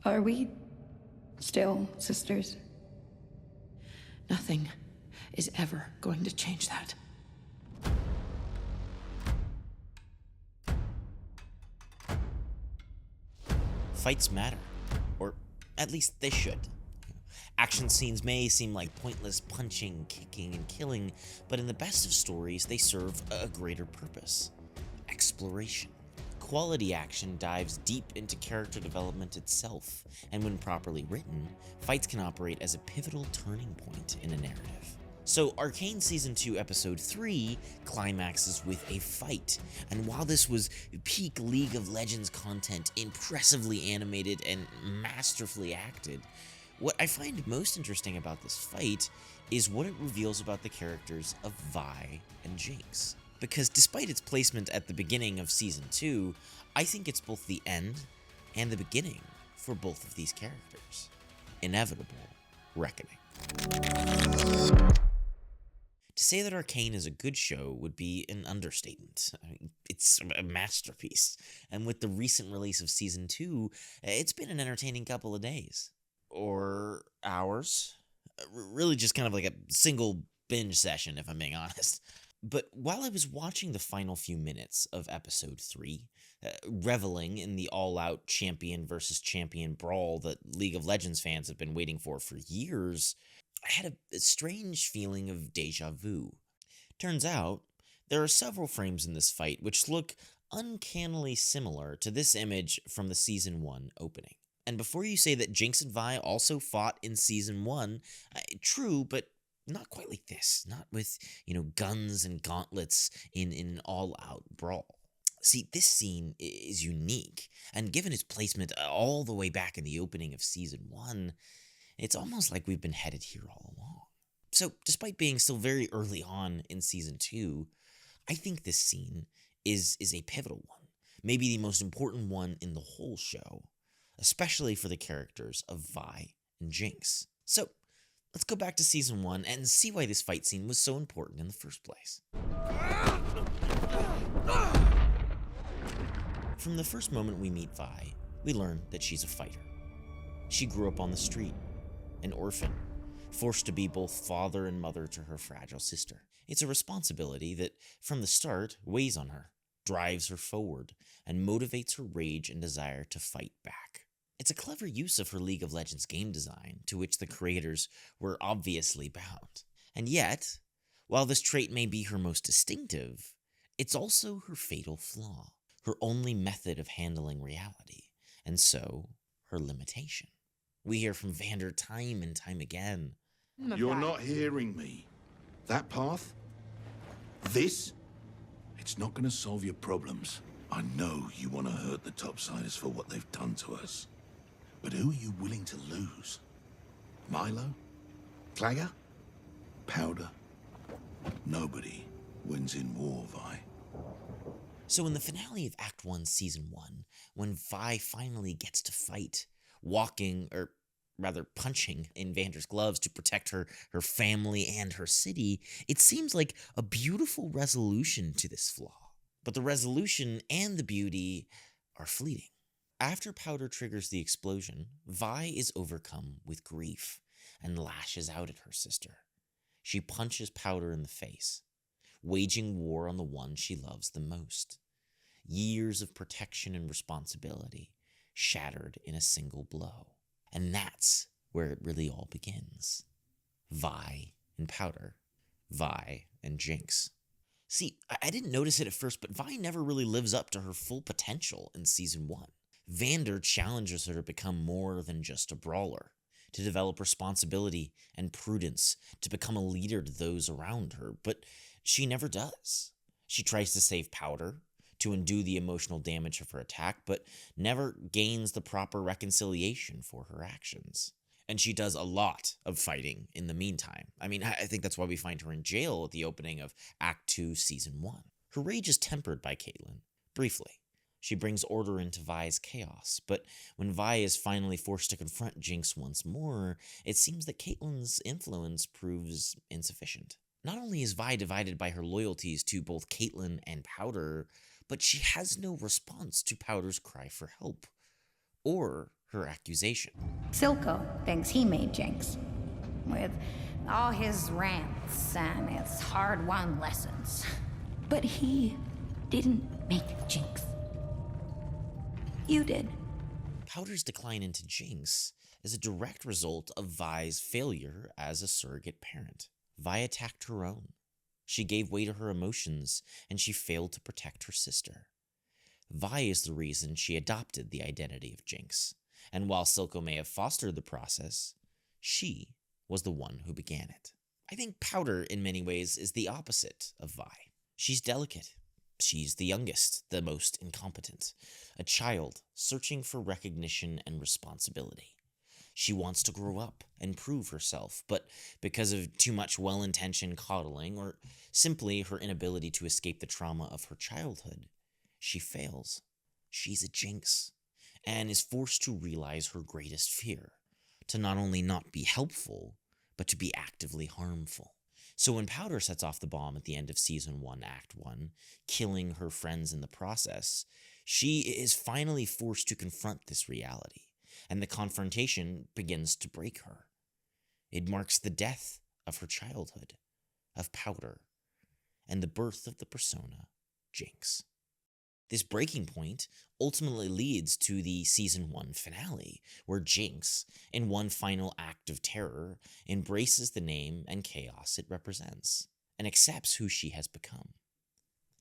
Are we still sisters? Nothing is ever going to change that. Fights matter, or at least they should. Action scenes may seem like pointless punching, kicking, and killing, but in the best of stories, they serve a greater purpose: exploration. Quality action dives deep into character development itself, and when properly written, fights can operate as a pivotal turning point in a narrative. So Arcane Season 2 Episode 3 climaxes with a fight, and while this was peak League of Legends content, impressively animated and masterfully acted, what I find most interesting about this fight is what it reveals about the characters of Vi and Jinx. Because despite its placement at the beginning of Season 2, I think it's both the end and the beginning for both of these characters. Inevitable reckoning. To say that Arcane is a good show would be an understatement. I mean, it's a masterpiece, and with the recent release of Season 2, it's been an entertaining couple of days. Or hours. Really just kind of like a single binge session, if I'm being honest. But while I was watching the final few minutes of Episode 3, reveling in the all-out champion versus champion brawl that League of Legends fans have been waiting for years, I had a strange feeling of deja vu. Turns out, there are several frames in this fight which look uncannily similar to this image from the Season 1 opening. And before you say that Jinx and Vi also fought in Season 1, true, but not quite like this. Not with, guns and gauntlets in an all-out brawl. See, this scene is unique, and given its placement all the way back in the opening of Season 1, it's almost like we've been headed here all along. So, despite being still very early on in Season 2, I think this scene is a pivotal one. Maybe the most important one in the whole show, especially for the characters of Vi and Jinx. So, let's go back to Season 1 and see why this fight scene was so important in the first place. From the first moment we meet Vi, we learn that she's a fighter. She grew up on the street, an orphan, forced to be both father and mother to her fragile sister. It's a responsibility that, from the start, weighs on her, drives her forward, and motivates her rage and desire to fight back. It's a clever use of her League of Legends game design, to which the creators were obviously bound. And yet, while this trait may be her most distinctive, it's also her fatal flaw, her only method of handling reality, and so, her limitation. We hear from Vander time and time again. You're not hearing me. That path? This? It's not gonna solve your problems. I know you want to hurt the topsiders for what they've done to us. But who are you willing to lose? Milo? Clagger? Powder? Nobody wins in war, Vi. So in the finale of Act 1, Season 1, when Vi finally gets to fight, walking, or rather punching in Vander's gloves to protect her family and her city, it seems like a beautiful resolution to this flaw. But the resolution and the beauty are fleeting. After Powder triggers the explosion, Vi is overcome with grief and lashes out at her sister. She punches Powder in the face, waging war on the one she loves the most. Years of protection and responsibility shattered in a single blow. And that's where it really all begins. Vi and Powder. Vi and Jinx. See, I didn't notice it at first, but Vi never really lives up to her full potential in Season 1. Vander challenges her to become more than just a brawler, to develop responsibility and prudence, to become a leader to those around her, but she never does. She tries to save Powder, to undo the emotional damage of her attack, but never gains the proper reconciliation for her actions. And she does a lot of fighting in the meantime. I mean, I think that's why we find her in jail at the opening of Act 2, Season 1. Her rage is tempered by Caitlyn, briefly. She brings order into Vi's chaos, but when Vi is finally forced to confront Jinx once more, it seems that Caitlyn's influence proves insufficient. Not only is Vi divided by her loyalties to both Caitlyn and Powder, but she has no response to Powder's cry for help, or her accusation. Silco thinks he made Jinx. With all his rants and his hard-won lessons. But he didn't make Jinx. You did. Powder's decline into Jinx is a direct result of Vi's failure as a surrogate parent. Vi attacked her own. She gave way to her emotions, and she failed to protect her sister. Vi is the reason she adopted the identity of Jinx, and while Silco may have fostered the process, she was the one who began it. I think Powder, in many ways, is the opposite of Vi. She's delicate. She's the youngest, the most incompetent, a child searching for recognition and responsibility. She wants to grow up and prove herself, but because of too much well-intentioned coddling, or simply her inability to escape the trauma of her childhood, she fails. She's a Jinx, and is forced to realize her greatest fear, to not only not be helpful, but to be actively harmful. So when Powder sets off the bomb at the end of Season 1, Act 1, killing her friends in the process, she is finally forced to confront this reality, and the confrontation begins to break her. It marks the death of her childhood, of Powder, and the birth of the persona, Jinx. This breaking point ultimately leads to the Season 1 finale, where Jinx, in one final act of terror, embraces the name and chaos it represents, and accepts who she has become.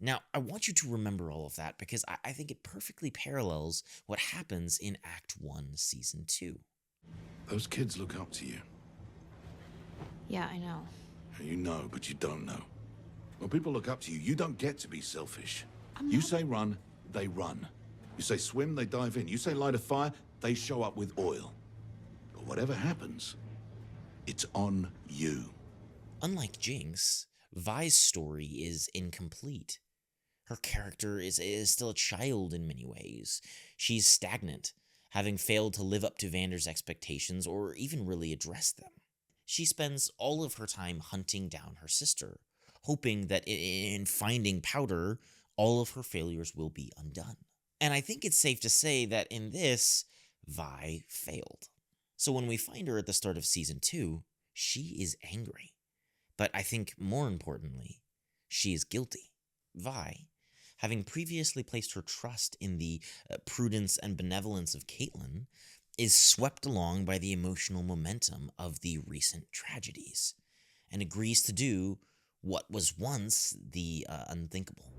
Now, I want you to remember all of that because I think it perfectly parallels what happens in Act 1, Season 2. Those kids look up to you. Yeah, I know. You know, but you don't know. When people look up to you, you don't get to be selfish. I'm You not- say run, they run. You say swim, they dive in. You say light a fire, they show up with oil. But whatever happens, it's on you. Unlike Jinx, Vi's story is incomplete. Her character is still a child in many ways. She's stagnant, having failed to live up to Vander's expectations or even really address them. She spends all of her time hunting down her sister, hoping that in finding Powder, all of her failures will be undone. And I think it's safe to say that in this, Vi failed. So when we find her at the start of Season 2, she is angry. But I think more importantly, she is guilty. Vi, having previously placed her trust in the prudence and benevolence of Caitlyn, is swept along by the emotional momentum of the recent tragedies, and agrees to do what was once the unthinkable.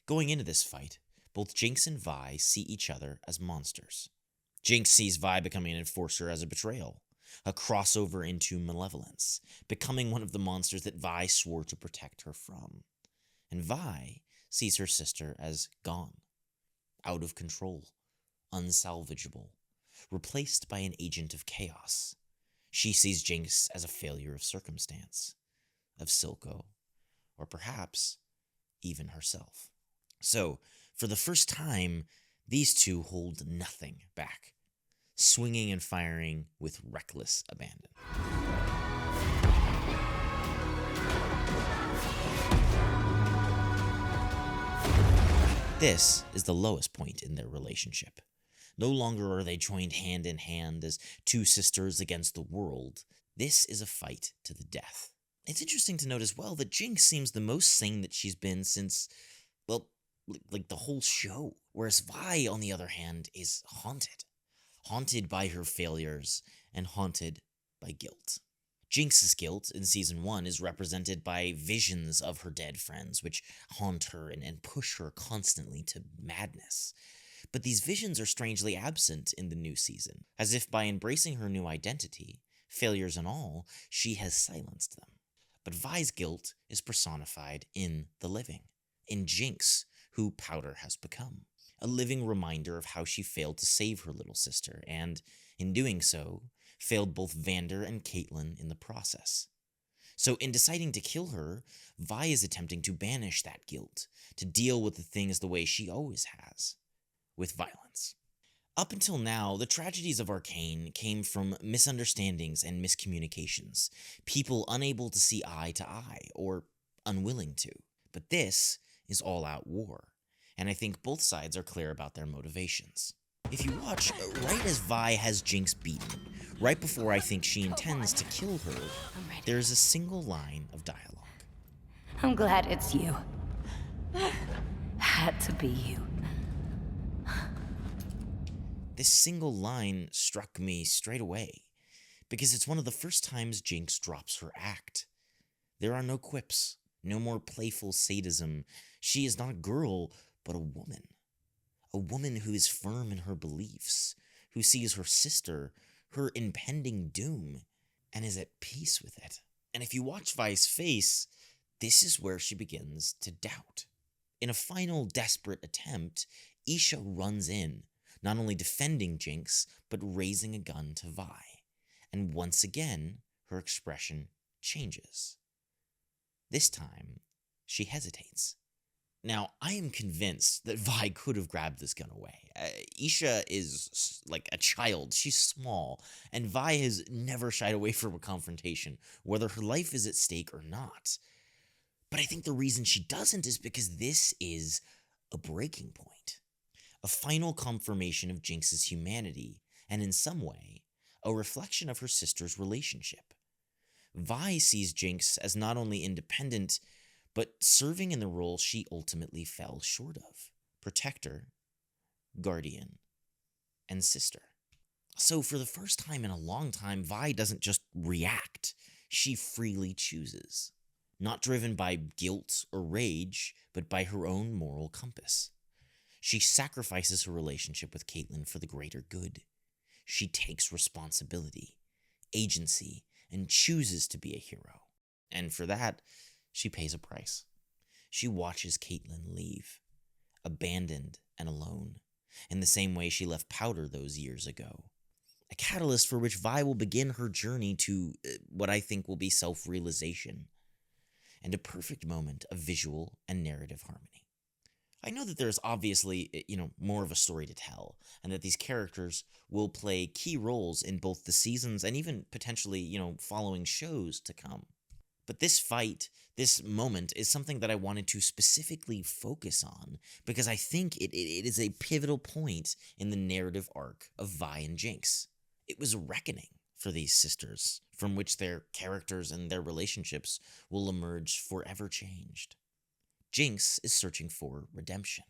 Going into this fight, both Jinx and Vi see each other as monsters. Jinx sees Vi becoming an enforcer as a betrayal, a crossover into malevolence, becoming one of the monsters that Vi swore to protect her from. And Vi sees her sister as gone, out of control, unsalvageable, replaced by an agent of chaos. She sees Jinx as a failure of circumstance, of Silco, or perhaps even herself. So, for the first time, these two hold nothing back, swinging and firing with reckless abandon. This is the lowest point in their relationship. No longer are they joined hand in hand as two sisters against the world. This is a fight to the death. It's interesting to note as well that Jinx seems the most sane that she's been since, well, like the whole show. Whereas Vi, on the other hand, is haunted. Haunted by her failures and haunted by guilt. Jinx's guilt in Season 1 is represented by visions of her dead friends, which haunt her and push her constantly to madness. But these visions are strangely absent in the new season, as if by embracing her new identity, failures and all, she has silenced them. But Vi's guilt is personified in the living, in Jinx, who Powder has become. A living reminder of how she failed to save her little sister, and, in doing so, failed both Vander and Caitlyn in the process. So in deciding to kill her, Vi is attempting to banish that guilt, to deal with the things the way she always has, with violence. Up until now, the tragedies of Arcane came from misunderstandings and miscommunications, people unable to see eye to eye, or unwilling to. But this is all-out war, and I think both sides are clear about their motivations. If you watch, right as Vi has Jinx beaten, right before I think she intends to kill her, there's a single line of dialogue. I'm glad it's you. Had to be you. This single line struck me straight away, because it's one of the first times Jinx drops her act. There are no quips, no more playful sadism. She is not a girl, but a woman. A woman who is firm in her beliefs, who sees her sister, her impending doom, and is at peace with it. And if you watch Vi's face, this is where she begins to doubt. In a final desperate attempt, Isha runs in, not only defending Jinx, but raising a gun to Vi. And once again, her expression changes. This time, she hesitates. Now, I am convinced that Vi could have grabbed this gun away. Isha is like a child. She's small, and Vi has never shied away from a confrontation, whether her life is at stake or not. But I think the reason she doesn't is because this is a breaking point. A final confirmation of Jinx's humanity, and in some way, a reflection of her sister's relationship. Vi sees Jinx as not only independent, but serving in the role she ultimately fell short of: protector, guardian, and sister. So for the first time in a long time, Vi doesn't just react, she freely chooses. Not driven by guilt or rage, but by her own moral compass. She sacrifices her relationship with Caitlyn for the greater good. She takes responsibility, agency, and chooses to be a hero. And for that, she pays a price. She watches Caitlyn leave, abandoned and alone, in the same way she left Powder those years ago. A catalyst for which Vi will begin her journey to what I think will be self-realization, and a perfect moment of visual and narrative harmony. I know that there's obviously, more of a story to tell, and that these characters will play key roles in both the seasons and even potentially, following shows to come. But this fight, this moment, is something that I wanted to specifically focus on, because I think it is a pivotal point in the narrative arc of Vi and Jinx. It was a reckoning for these sisters, from which their characters and their relationships will emerge forever changed. Jinx is searching for redemption,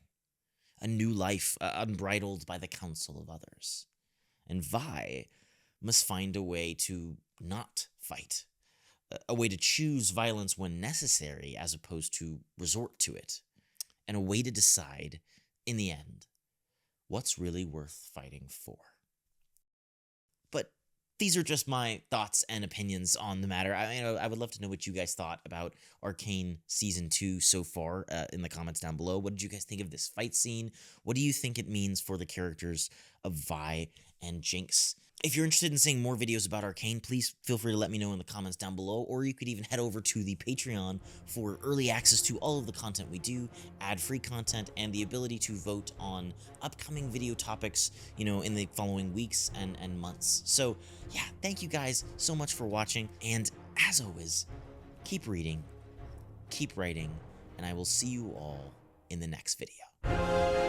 a new life unbridled by the counsel of others. And Vi must find a way to not fight, a way to choose violence when necessary as opposed to resort to it, and a way to decide, in the end, what's really worth fighting for. But these are just my thoughts and opinions on the matter. I would love to know what you guys thought about Arcane Season 2 so far in the comments down below. What did you guys think of this fight scene? What do you think it means for the characters of Vi and Jinx? If you're interested in seeing more videos about Arcane, please feel free to let me know in the comments down below, or you could even head over to the Patreon for early access to all of the content we do, ad-free content, and the ability to vote on upcoming video topics, in the following weeks and months. So, yeah, thank you guys so much for watching, and as always, keep reading, keep writing, and I will see you all in the next video.